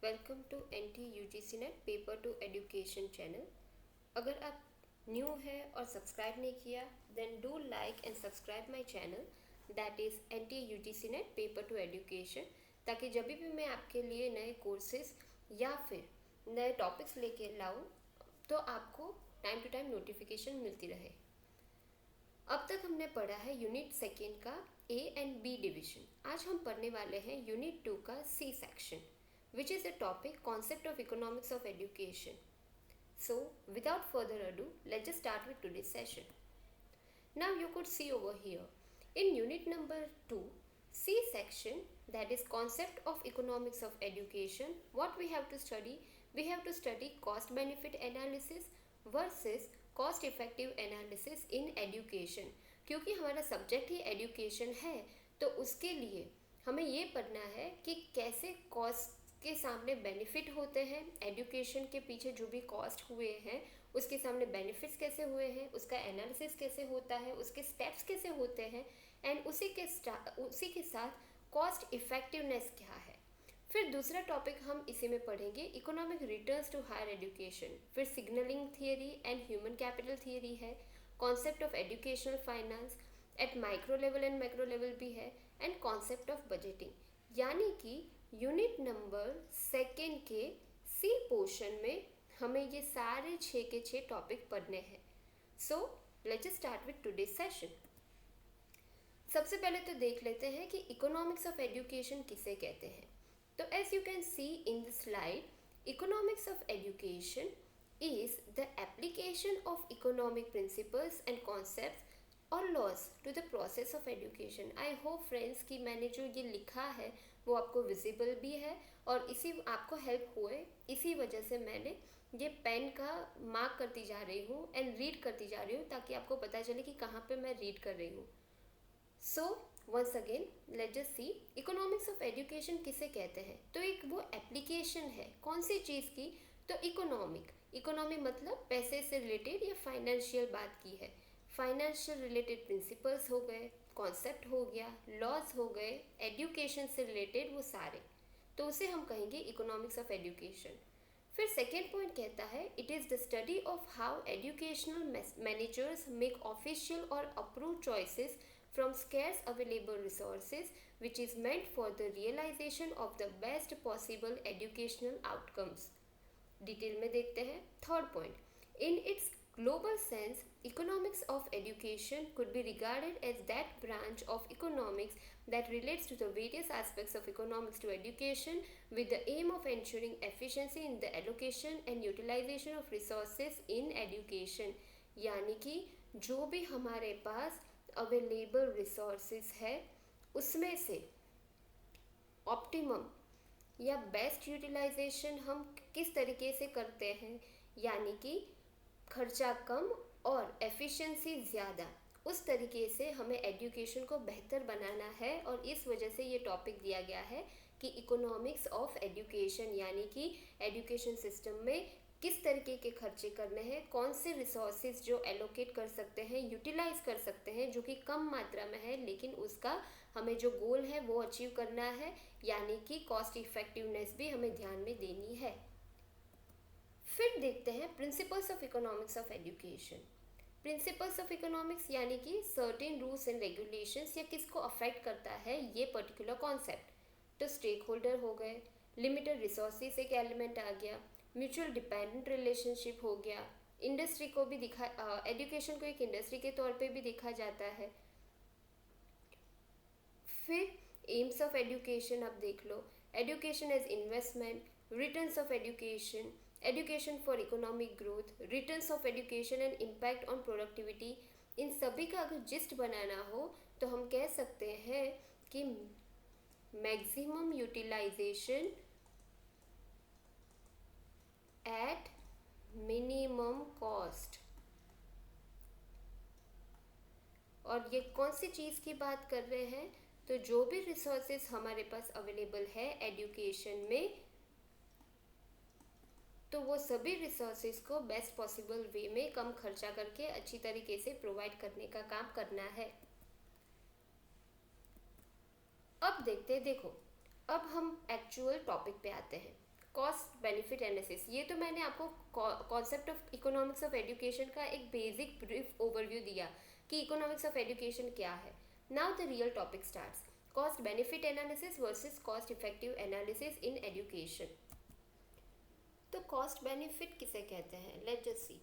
Welcome to NT-UGC NET paper two education channel. अगर आप new है और सब्सक्राइब नहीं किया then do like and subscribe my channel that is NT-UGC NET paper two education, ताकि जब भी मैं आपके लिए नए कोर्सेज या फिर नए टॉपिक्स लेके लाऊं तो आपको टाइम टू टाइम नोटिफिकेशन मिलती रहे। अब तक हमने पढ़ा है यूनिट सेकेंड का A एंड B डिवीजन। आज हम पढ़ने वाले हैं यूनिट 2 का C section, which is the topic concept of economics of education. So without further ado, let's just start with today's session. Now you could see over here in unit number 2 C section, that is concept of economics of education, what we have to study? We have to study cost benefit analysis versus cost effective analysis in education. क्योंकि हमारा subject ही education है तो उसके लिए हमें ये पढ़ना है कि कैसे कॉस्ट के सामने बेनिफिट होते हैं, एजुकेशन के पीछे जो भी कॉस्ट हुए हैं उसके सामने बेनिफिट्स कैसे हुए हैं, उसका एनालिसिस कैसे होता है, उसके स्टेप्स कैसे होते हैं एंड उसी के साथ कॉस्ट इफेक्टिवनेस क्या है। फिर दूसरा टॉपिक हम इसी में पढ़ेंगे economic returns to higher education, फिर signalling theory and human capital theory है, concept of educational finance at micro level and macro level भी है एंड कॉन्सेप्ट ऑफ बजटिंग। यानी कि यूनिट नंबर सेकेंड के सी पोर्शन में हमें ये सारे 6 के 6 टॉपिक पढ़ने हैं। So let's start with today session. सबसे पहले तो देख लेते हैं कि इकोनॉमिक्स ऑफ एजुकेशन किसे कहते हैं। तो as you can see in the slide, economics of education is the application of economic principles and concepts और laws to the process of education. I hope friends कि मैंने जो ये लिखा है वो आपको विजिबल भी है और इसी आपको हेल्प हुए, इसी वजह से मैंने ये पेन का मार्क करती जा रही हूँ एंड रीड करती जा रही हूँ ताकि आपको पता चले कि कहाँ पे मैं रीड कर रही हूँ। So once again let's just see economics of education किसे कहते हैं। तो एक वो एप्लीकेशन है कौन सी चीज़ की, तो इकोनॉमी मतलब पैसे से रिलेटेड या फाइनेंशियल बात की है। फाइनेंशियल रिलेटेड प्रिंसिपल्स हो गए, कॉन्सेप्ट हो गया, लॉज हो गए, एजुकेशन से रिलेटेड वो सारे, तो उसे हम कहेंगे इकोनॉमिक्स ऑफ एजुकेशन। फिर सेकेंड पॉइंट कहता है it is the study of how educational managers make official और approve choices from scarce available resources which is meant for the realisation of the best possible educational outcomes. Detail में देखते हैं। Third point, in its global sense, economics of education could be regarded as that branch of economics that relates to the various aspects of economics to education with the aim of ensuring efficiency in the allocation and utilization of resources in education। यानी कि जो भी हमारे पास available resources है उसमें से optimum या best utilisation हम किस तरीके से करते हैं, यानी कि खर्चा कम और एफिशिएंसी ज़्यादा, उस तरीके से हमें एजुकेशन को बेहतर बनाना है। और इस वजह से ये टॉपिक दिया गया है कि इकोनॉमिक्स ऑफ एजुकेशन, यानी कि एजुकेशन सिस्टम में किस तरीके के खर्चे करने हैं, कौन से रिसोर्सेज जो एलोकेट कर सकते हैं, यूटिलाइज कर सकते हैं जो कि कम मात्रा में है लेकिन उसका हमें जो गोल है वो अचीव करना है, यानी कि कॉस्ट इफेक्टिवनेस भी हमें ध्यान में देनी है। फिर देखते हैं principles of economics of education. Principles of economics यानी कि सर्टेन रूल्स एंड रेगुलेशंस या किसको अफेक्ट करता है ये पर्टिकुलर कॉन्सेप्ट। तो स्टेक होल्डर हो गए, लिमिटेड रिसोर्सेज एक एलिमेंट आ गया, म्यूचुअल डिपेंडेंट रिलेशनशिप हो गया, इंडस्ट्री को भी एजुकेशन को एक इंडस्ट्री के तौर पे भी देखा जाता है। फिर एम्स ऑफ एजुकेशन आप देख लो, education as investment, returns of education, education for economic growth, returns of education and impact on productivity. इन सभी का अगर जिस्ट बनाना हो तो हम कह सकते हैं कि maximum utilization at minimum cost. और ये कौन सी चीज़ की बात कर रहे हैं, तो जो भी रिसोर्सेज हमारे पास अवेलेबल है एजुकेशन में, तो वो सभी रिसोर्सेज को बेस्ट पॉसिबल वे में कम खर्चा करके अच्छी तरीके से प्रोवाइड करने का काम करना है। अब देखते हैं, देखो अब हम एक्चुअल टॉपिक पे आते हैं। कॉस्ट बेनिफिट एनालिसिस, ये तो मैंने आपको concept of economics of education का एक बेसिक ब्रीफ ओवरव्यू दिया कि इकोनॉमिक्स ऑफ एजुकेशन क्या है. Now the real topic starts. Cost benefit analysis versus cost effective analysis in education. तो कॉस्ट बेनिफिट किसे कहते हैं? Let's just C.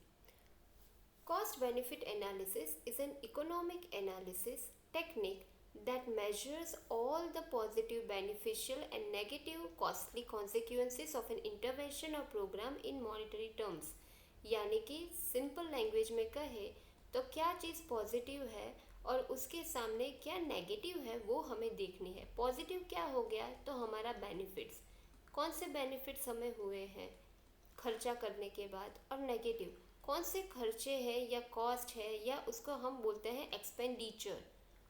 Cost benefit analysis is an economic analysis technique that measures all the positive, beneficial, and negative costly consequences of an intervention or program in monetary terms. यानी कि simple language में कहे तो क्या चीज़ positive है और उसके सामने क्या नेगेटिव है वो हमें देखनी है. पॉजिटिव क्या हो गया तो हमारा बेनिफिट्स, कौन से बेनिफिट्स हमें हुए हैं खर्चा करने के बाद, और नेगेटिव कौन से खर्चे हैं या कॉस्ट है या उसको हम बोलते हैं एक्सपेंडिचर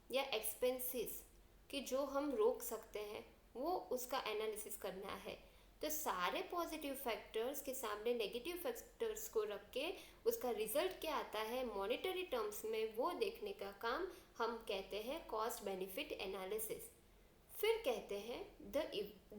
या एक्सपेंसेस कि जो हम रोक सकते हैं, वो उसका एनालिसिस करना है. तो सारे पॉजिटिव फैक्टर्स के सामने नेगेटिव फैक्टर्स को रख के उसका रिजल्ट क्या आता है मॉनेटरी टर्म्स में, वो देखने का काम हम कहते हैं कॉस्ट बेनिफिट एनालिसिस. फिर कहते हैं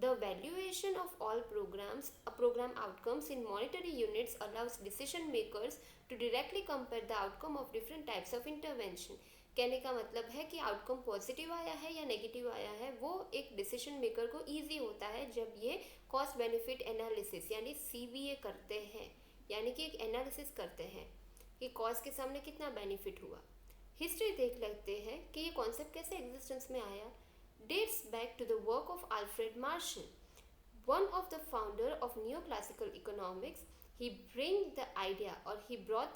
the valuation of all program outcomes in monetary units allows decision makers to directly compare the outcome of different types of intervention. कहने का मतलब है कि आउटकम पॉजिटिव आया है या नेगेटिव आया है, वो एक डिसीजन मेकर को ईजी होता है जब ये कॉस्ट बेनिफिट एनालिसिस यानी CBA करते हैं, यानी कि एक एनालिसिस करते हैं कि कॉस्ट के सामने कितना बेनिफिट हुआ. हिस्ट्री देख लेते हैं कि ये कॉन्सेप्ट कैसे एग्जिस्टेंस में आया. Dates back to the work of Alfred Marshall, one of the founder of neoclassical economics. He brought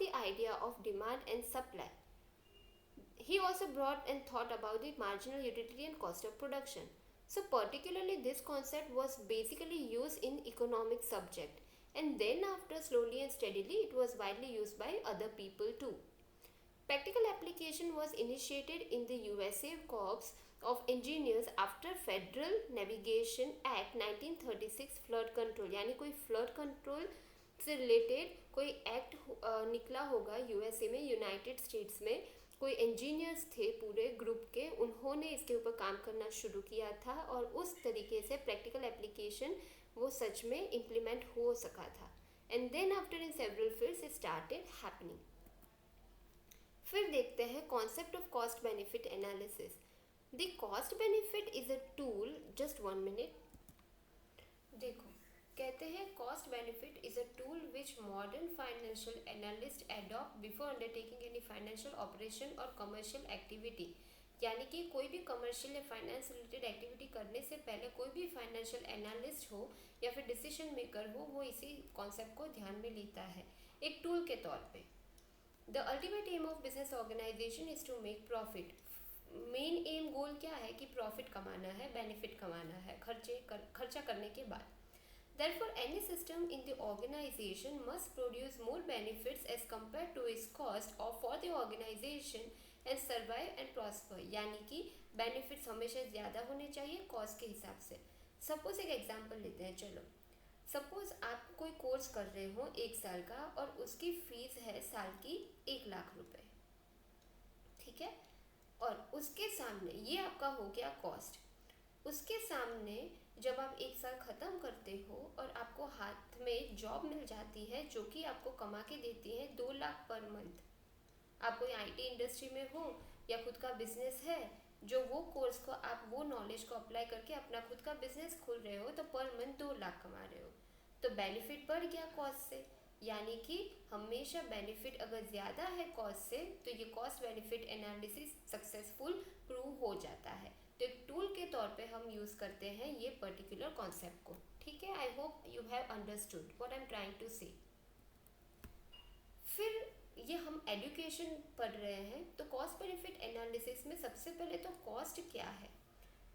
the idea of demand and supply. He also brought and thought about the marginal utility and cost of production. So particularly this concept was basically used in economic subject, and then after slowly and steadily it was widely used by other people too. Practical application was initiated in the USA Corps of Engineers after Federal Navigation Act 1936 flood control, यानी कोई flood control से related कोई act निकला होगा USA में, United states में. कोई engineers थे पूरे ग्रुप के, उन्होंने इसके ऊपर काम करना शुरू किया था और उस तरीके से प्रैक्टिकल एप्लीकेशन वो सच में इम्प्लीमेंट हो सका था. And then after in several fields it started happening. फिर देखते हैं concept of cost benefit analysis. The cost benefit is a tool. Just 1 minute. देखो, कहते हैं cost benefit is a tool which modern financial analyst adopt before undertaking any financial operation और commercial activity. यानी कि कोई भी कमर्शियल या finance related activity करने से पहले कोई भी फाइनेंशियल एनालिस्ट हो या फिर डिसीजन मेकर हो, वो इसी कॉन्सेप्ट को ध्यान में लेता है एक टूल के तौर पे. The ultimate aim of business organization is to make profit. Main aim goal क्या है कि प्रॉफिट कमाना है, बेनिफिट कमाना है खर्चा करने के बाद. Therefore, any system in the organization must produce more benefits as compared to its cost or for the organization and survive and prosper. यानी कि बेनिफिट्स हमेशा ज़्यादा होने चाहिए कॉस्ट के हिसाब से. सपोज एक एग्जांपल लेते हैं. चलो, सपोज आप कोई कोर्स कर रहे हो 1 साल का और उसकी फीस है साल की 1 लाख रुपए, ठीक है. और उसके सामने ये आपका हो गया कॉस्ट. उसके सामने जब आप 1 साल ख़त्म करते हो और आपको हाथ में जॉब मिल जाती है जो कि आपको कमा के देती है 2 लाख पर मंथ. आप कोई IT इंडस्ट्री में हो या खुद का बिजनेस है, जो वो कोर्स को आप वो नॉलेज को अप्लाई करके अपना खुद का बिजनेस खोल रहे हो, तो पर मंथ 2 लाख कमा रहे हो. तो बेनिफिट बढ़ गया कॉस्ट से. यानी कि हमेशा बेनिफिट अगर ज़्यादा है कॉस्ट से तो ये cost benefit analysis successful prove हो जाता है. तो एक टूल के तौर पे हम यूज़ करते हैं ये पर्टिकुलर कॉन्सेप्ट को. ठीक है, I hope you have understood what I am trying to say. फिर ये हम एजुकेशन पढ़ रहे हैं, तो कॉस्ट बेनिफिट एनालिसिस में सबसे पहले तो कॉस्ट क्या है.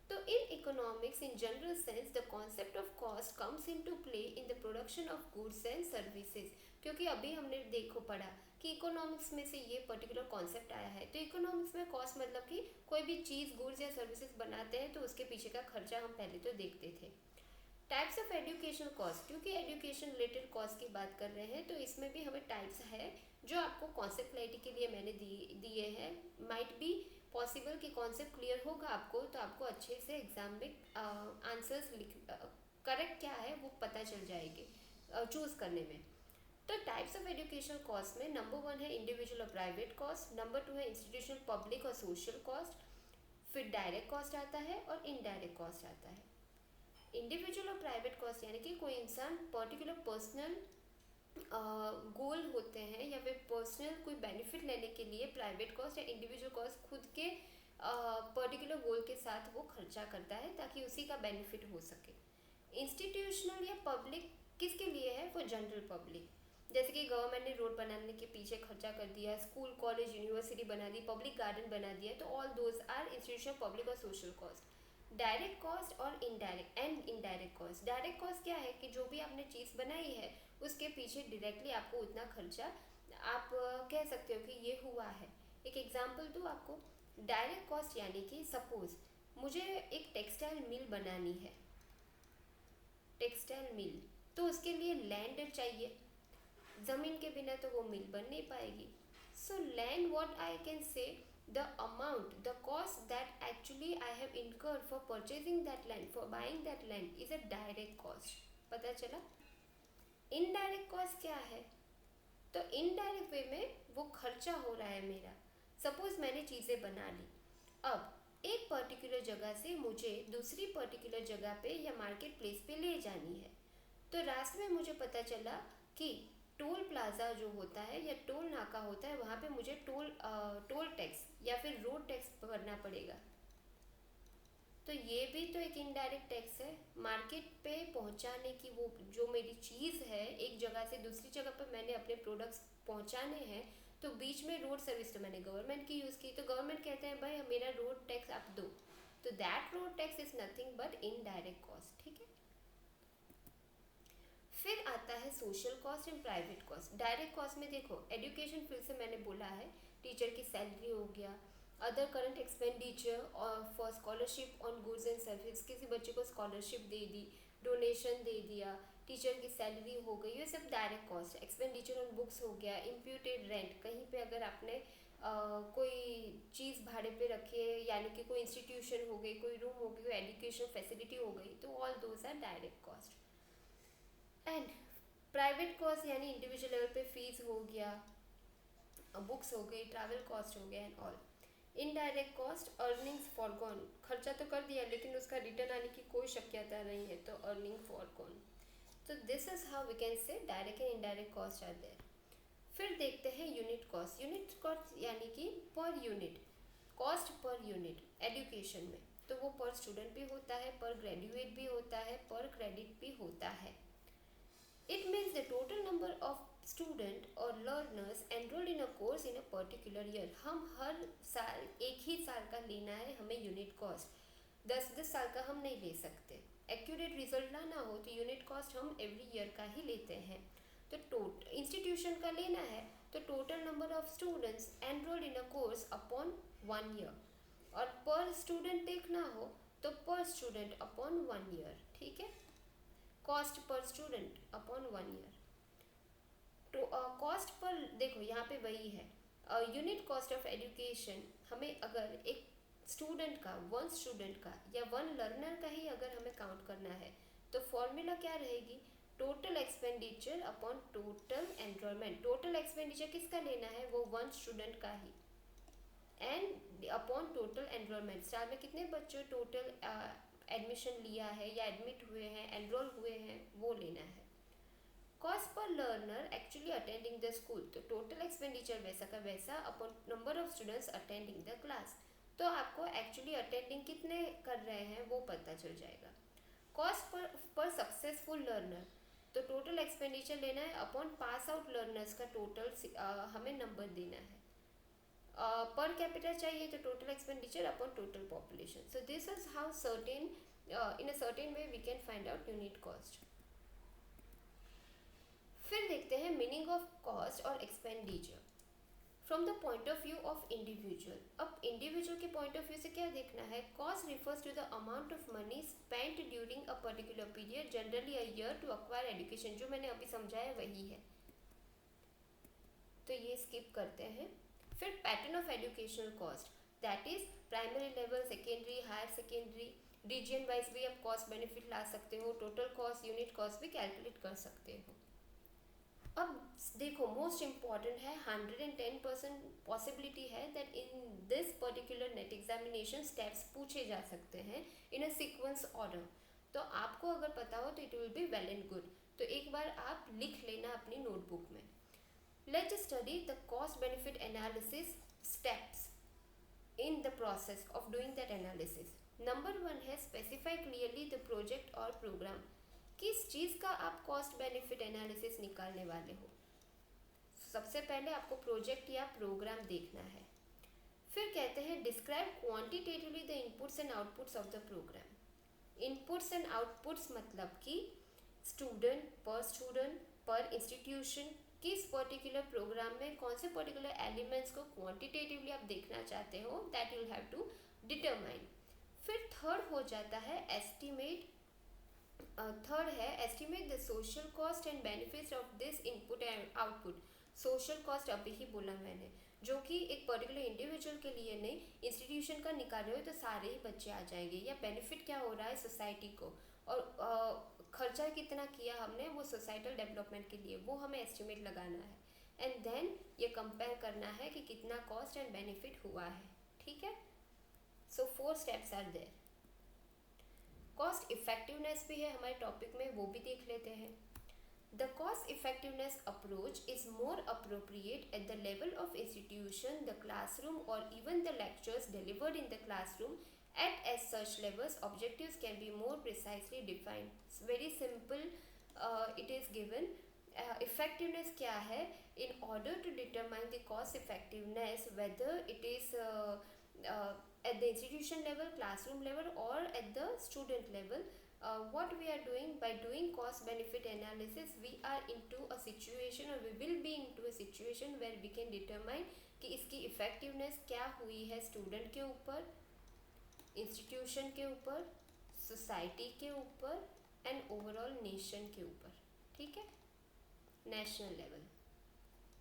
तो in economics in general sense the concept of cost comes into play in the production of goods and services. क्योंकि अभी हमने देखो पढ़ा कि इकोनॉमिक्स में से ये पर्टिकुलर कॉन्सेप्ट आया है. तो इकोनॉमिक्स में कॉस्ट मतलब कि कोई भी चीज़ गुड्स या सर्विसेज बनाते हैं तो उसके पीछे का खर्चा हम पहले तो देखते थे. टाइप्स ऑफ एजुकेशनल कॉस्ट, क्योंकि एजुकेशन रिलेटेड कॉस्ट की बात कर रहे हैं तो इसमें भी हमें टाइप्स है जो आपको कॉन्सेप्ट क्लैरिटी के लिए मैंने दिए हैं. माइट बी पॉसिबल कि कॉन्सेप्ट क्लियर होगा आपको तो आपको अच्छे से एग्जाम में आंसर्स करेक्ट क्या है वो पता चल जाएगी चूज करने में। तो टाइप्स ऑफ एजुकेशनल कॉस्ट में नंबर 1 है इंडिविजुअल और प्राइवेट कॉस्ट, नंबर 2 है इंस्टीट्यूशनल पब्लिक और सोशल कॉस्ट, फिर डायरेक्ट कॉस्ट आता है और इनडायरेक्ट कॉस्ट आता है। इंडिविजुअल और प्राइवेट कॉस्ट यानी कि कोई इंसान पर्टिकुलर पर्सनल गोल होते हैं या फिर पर्सनल कोई बेनिफिट लेने के लिए प्राइवेट कॉस्ट या इंडिविजुअल कॉस्ट खुद के पर्टिकुलर गोल के साथ वो खर्चा करता है ताकि उसी का बेनिफिट हो सके। इंस्टीट्यूशनल या पब्लिक किसके लिए है? वो जनरल पब्लिक, जैसे कि गवर्नमेंट ने रोड बनाने के पीछे खर्चा कर दिया, स्कूल कॉलेज यूनिवर्सिटी बना दी, पब्लिक गार्डन बना दिया, तो all those are institutional public और सोशल कॉस्ट। डायरेक्ट कॉस्ट और indirect and indirect cost. Direct cost क्या है कि जो भी आपने चीज़ बनाई है उसके पीछे डायरेक्टली आपको उतना खर्चा आप कह सकते हो कि ये हुआ है। एक एग्जांपल दूँ आपको। डायरेक्ट कॉस्ट यानी कि सपोज मुझे एक टेक्सटाइल मिल बनानी है, टेक्सटाइल मिल, तो उसके लिए लैंड चाहिए, ज़मीन के बिना तो वो मिल बन नहीं पाएगी। So land, what I can say, the amount, the cost that actually I have incurred for purchasing that land, for buying that land is a direct cost। पता चला? इनडायरेक्ट कॉस्ट क्या है? तो इनडायरेक्ट वे में वो खर्चा हो रहा है मेरा। सपोज मैंने चीज़ें बना ली, अब एक पर्टिकुलर जगह से मुझे दूसरी पर्टिकुलर जगह पे या मार्केट प्लेस पे ले जानी है, तो रास्ते में मुझे पता चला कि टोल प्लाज़ा जो होता है या टोल नाका होता है वहाँ पे मुझे टोल टैक्स या फिर रोड टैक्स भरना पड़ेगा। तो ये भी तो एक इनडायरेक्ट टैक्स है। मार्केट पे पहुँचाने की वो जो मेरी चीज़ है, एक जगह से दूसरी जगह पर मैंने अपने प्रोडक्ट्स पहुँचाने हैं, तो बीच में रोड सर्विस तो मैंने गवर्नमेंट की यूज़ की, तो गवर्नमेंट कहते हैं भाई मेरा रोड टैक्स आप दो, तो that road tax is nothing but indirect cost. ठीक है। फिर आता है social cost and private cost. Direct cost में देखो, एजुकेशन फील्ड से मैंने बोला है, टीचर की सैलरी हो गया, अदर करंट एक्सपेंडिचर और for scholarship on goods and service, किसी बच्चे को स्कॉलरशिप दे दी, डोनेशन दे दिया, टीचर की सैलरी हो गई, ये सब direct cost. Expenditure on books हो गया, इम्प्यूटेड रेंट, कहीं पे अगर आपने कोई चीज़ भाड़े पे रखी है, यानी कि कोई इंस्टीट्यूशन हो गई, कोई रूम हो गई, कोई एजुकेशन फैसिलिटी हो गई, तो all those are direct cost. And private cost यानी इंडिविजुअल लेवल पे फीस हो गया, बुक्स हो गई, ट्रैवल कॉस्ट हो गया and all. Indirect cost, earnings forgone, खर्चा तो कर दिया लेकिन उसका रिटर्न आने की कोई शक्यता नहीं है, तो अर्निंग फॉरगॉन। तो this is how we can say direct and indirect cost are there. फिर देखते हैं यूनिट कॉस्ट। यूनिट कॉस्ट यानी कि per unit, cost per unit education में, तो वो पर स्टूडेंट भी होता है, पर ग्रेजुएट भी होता है, पर क्रेडिट भी होता है। It means the total number of student or learners enrolled in a course in a particular year। हम हर साल एक ही साल का लेना है हमें यूनिट कॉस्ट, 10-10 साल का हम नहीं ले सकते। एक्यूरेट रिजल्ट लाना हो तो यूनिट कॉस्ट हम एवरी ईयर का ही लेते हैं। तो इंस्टीट्यूशन का लेना है तो total number of students enrolled in a course upon 1 year, और पर स्टूडेंट देखना हो तो पर स्टूडेंट अपॉन 1 ईयर। ठीक है। Cost per student upon 1 year. तो कॉस्ट पर देखो यहाँ पे वही है, यूनिट कॉस्ट ऑफ एजुकेशन हमें अगर एक स्टूडेंट का, वन स्टूडेंट का या वन लर्नर का ही अगर हमें काउंट करना है तो फॉर्मूला क्या रहेगी? Total expenditure upon total enrolment. Total expenditure किसका लेना है? वो वन स्टूडेंट का ही, एंड अपॉन टोटल एनरोलमेंट, साल में कितने बच्चे टोटल एडमिशन लिया है या एडमिट हुए हैं, एनरोल हुए हैं, वो लेना है। Cost per learner actually attending the school, तो टोटल एक्सपेंडिचर वैसा का वैसा upon number of students attending the class, तो आपको एक्चुअली अटेंडिंग कितने कर रहे हैं वो पता चल जाएगा। कॉस्ट पर सक्सेसफुल लर्नर, तो टोटल एक्सपेंडिचर लेना है अपॉन पास आउट लर्नर्स का टोटल हमें नंबर देना है। पर कैपिटा चाहिए तो total expenditure upon total population. So this is how certain in a certain way we can find out unit cost. फिर देखते हैं मीनिंग ऑफ कॉस्ट और expenditure from the point of view of individual. अब individual के point of view से क्या देखना है? Cost refers to the amount of money spent during a particular period, generally a year, to acquire education. जो मैंने अभी समझाया वही है, तो ये स्किप करते हैं। फिर pattern of educational cost, that is primary level, secondary, higher secondary, region wise भी आप कॉस्ट बेनिफिट ला सकते हो, टोटल कॉस्ट, यूनिट कॉस्ट भी कैलकुलेट कर सकते हो। अब देखो मोस्ट इम्पॉर्टेंट है, 110% पॉसिबिलिटी है that in this particular net examination steps पूछे जा सकते हैं इन अ सीक्वेंस ऑर्डर। तो आपको अगर पता हो तो it will be well and good. तो एक बार आप लिख लेना अपनी नोटबुक में। Let's study the cost benefit analysis steps in the process of doing that analysis. Number 1 है स्पेसिफाई क्लियरली द प्रोजेक्ट और प्रोग्राम। किस चीज़ का आप कॉस्ट बेनिफिट एनालिसिस निकालने वाले हो। सबसे पहले आपको प्रोजेक्ट या प्रोग्राम देखना है। फिर कहते हैं describe quantitatively the inputs and outputs of the programme. Inputs and outputs मतलब कि स्टूडेंट पर इंस्टीट्यूशन, किस पर्टिकुलर प्रोग्राम में कौन से पर्टिकुलर एलिमेंट्स को क्वांटिटेटिवली आप देखना चाहते हो, that you have to determine. फिर थर्ड हो जाता है एस्टिमेट। थर्ड है estimate the social cost and benefits of this input and output. Social cost अभी ही बोला मैंने, जो कि एक पर्टिकुलर इंडिविजुअल के लिए नहीं, इंस्टीट्यूशन का निकाल रहे हो तो सारे ही बच्चे आ जाएंगे। या बेनिफिट क्या हो रहा है सोसाइटी को, और खर्चा कितना किया हमने वो सोसाइटल डेवलपमेंट के लिए, वो हमें एस्टिमेट लगाना है। एंड देन ये कंपेयर करना है कि कितना कॉस्ट एंड बेनिफिट हुआ है। ठीक है, so 4 steps are there. Cost effectiveness भी है हमारे टॉपिक में, वो भी देख लेते हैं। The cost effectiveness approach is more appropriate at the level of institution, the classroom, or even the lectures delivered in the classroom. At as such levels, objectives can be more precisely defined. It's very simple. It is given. Effectiveness क्या है? In order to determine the cost effectiveness, whether it is at the institution level, classroom level, or at the student level, what we are doing by doing cost benefit analysis, we are into a situation or we will be into a situation where we can determine कि इसकी effectiveness क्या हुई है student के ऊपर, institution के ऊपर, society के ऊपर and overall nation के ऊपर। ठीक है, national level।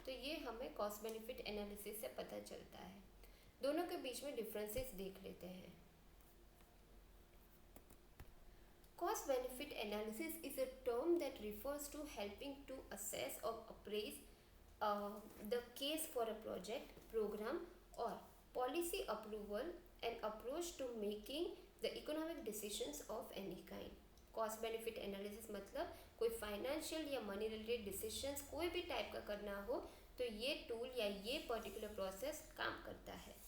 तो ये हमें cost benefit analysis से पता चलता है। दोनों के बीच में differences देख लेते हैं। Cost benefit analysis is a term that refers to helping to assess or appraise the case for a project, program, or policy approval and approach to making the economic decisions of any kind. Cost benefit analysis मतलब कोई financial या money related decisions कोई भी type का करना हो तो ये टूल या ये पर्टिकुलर प्रोसेस काम करता है।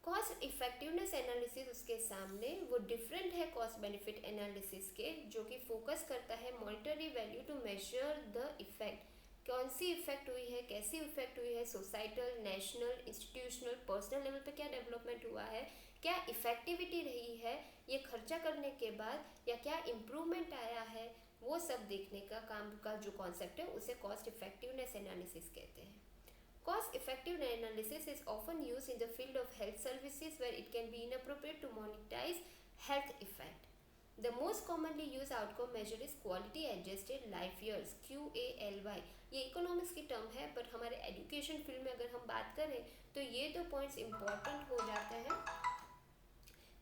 कॉस्ट इफेक्टिवनेस एनालिसिस उसके सामने वो डिफरेंट है कॉस्ट बेनिफिट एनालिसिस के, जो कि फोकस करता है monetary value to measure the effect. कौन सी इफेक्ट हुई है, कैसी इफेक्ट हुई है, societal, national, institutional, personal level पे क्या डेवलपमेंट हुआ है, क्या इफेक्टिविटी रही है ये खर्चा करने के बाद, या क्या इम्प्रूवमेंट आया है, वो सब देखने का काम का जो कॉन्सेप्ट है उसे कॉस्ट इफेक्टिवनेस एनालिसिस कहते हैं। Cost effective analysis is often used in the field of health services where it can be inappropriate to monetize health effect. The most commonly used outcome measure is quality adjusted life years, QALY। ये economics की term है, but हमारे education field में अगर हम बात करें तो ये दो पॉइंट्स इंपॉर्टेंट हो जाते हैं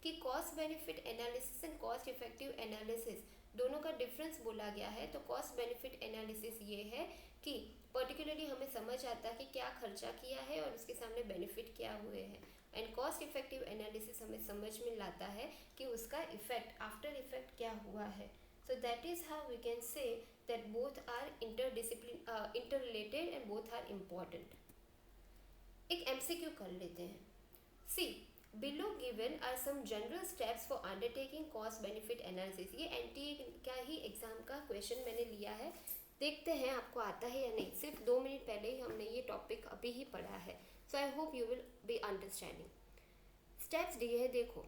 कि cost benefit analysis and cost effective analysis दोनों का डिफरेंस बोला गया है। तो कॉस्ट बेनिफिट एनालिसिस ये है कि पर्टिकुलरली हमें समझ आता है कि क्या खर्चा किया है और उसके सामने बेनिफिट क्या हुए हैं, एंड कॉस्ट इफेक्टिव एनालिसिस हमें समझ में लाता है कि उसका इफेक्ट, आफ्टर इफेक्ट क्या हुआ है। So that is how we can say that both are inter related and both are important. एक एमसीक्यू कर लेते हैं। See below given are some general steps for undertaking cost benefit analysis. ये NTA का ही एग्जाम का question मैंने लिया है, देखते हैं आपको आता है या नहीं। सिर्फ 2 मिनट पहले ही हमने ये टॉपिक अभी ही पढ़ा है, so I hope you will be understanding. Steps दिए है देखो,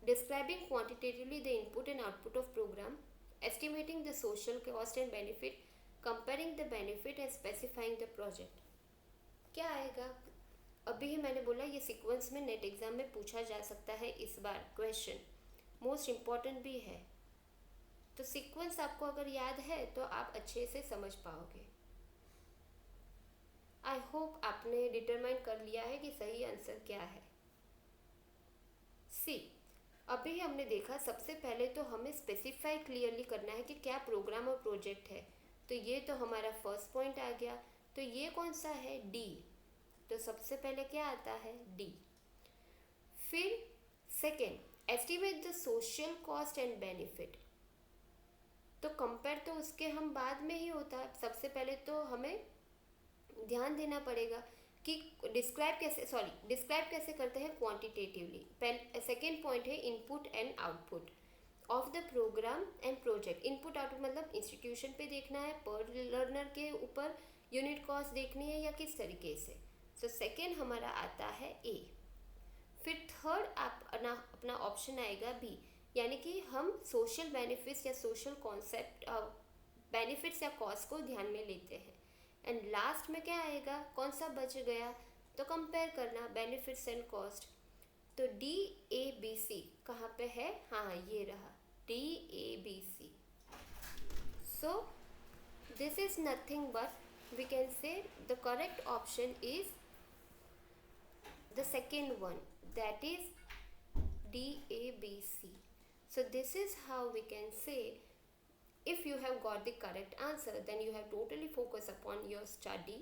describing quantitatively the input and output of programme, estimating the social cost and benefit, comparing the benefit and specifying the project. क्या आएगा? अभी ही मैंने बोला ये सीक्वेंस में नेट एग्जाम में पूछा जा सकता है इस बार क्वेश्चन, मोस्ट इम्पॉर्टेंट भी है। तो सीक्वेंस आपको अगर याद है तो आप अच्छे से समझ पाओगे। आई होप आपने डिटरमाइन कर लिया है कि सही आंसर क्या है। सी अभी हमने देखा सबसे पहले तो हमें स्पेसिफाई क्लियरली करना है कि क्या प्रोग्राम और प्रोजेक्ट है। तो ये तो हमारा फर्स्ट पॉइंट आ गया। तो ये कौन सा है? डी। तो सबसे पहले क्या आता है? डी। फिर second, estimate the social cost and benefit. तो कंपेयर तो उसके हम बाद में ही होता है, सबसे पहले तो हमें ध्यान देना पड़ेगा कि डिस्क्राइब कैसे करते हैं क्वांटिटेटिवली। सेकेंड पॉइंट है input and output of the programme and project. Input output मतलब इंस्टीट्यूशन पे देखना है, पर लर्नर के ऊपर यूनिट कॉस्ट देखनी है या किस तरीके से। तो सेकेंड हमारा आता है ए। फिर थर्ड अपना ऑप्शन आएगा बी, यानी कि हम सोशल बेनिफिट्स या सोशल कॉन्सेप्ट बेनिफिट्स या कॉस्ट को ध्यान में लेते हैं। एंड लास्ट में क्या आएगा? कौन सा बच गया? तो कंपेयर करना बेनिफिट्स एंड कॉस्ट। तो डी ए बी सी कहाँ पे है? हाँ, ये रहा D A B C. So this is nothing but we can say the correct option is the second one, that is DABC. So this is how we can say, if you have got the correct answer, then you have totally focused upon your study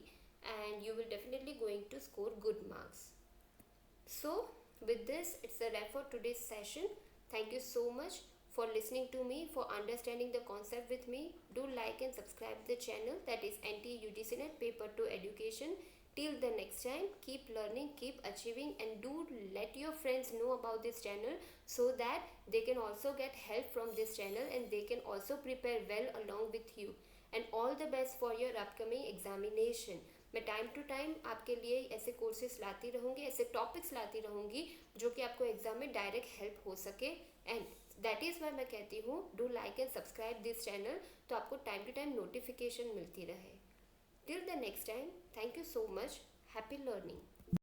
and you will definitely going to score good marks. So with this, it's a wrap for today's session. Thank you so much for listening to me, for understanding the concept with me. Do like and subscribe the channel, that is NTA UGCNet Paper 2 Education. Till the next time, keep learning, keep achieving, and do let your friends know about this channel so that they can also get help from this channel and they can also prepare well along with you. And all the best for your upcoming examination. मैं time to time आपके लिए ऐसे courses लाती रहूँगी, ऐसे topics लाती रहूँगी जो कि आपको एग्जाम में डायरेक्ट हेल्प हो सके। एंड दैट इज़ वाई मैं कहती हूँ do like and subscribe this channel, तो आपको टाइम टू टाइम नोटिफिकेशन मिलती रहे। Till the next time, thank you so much. Happy learning.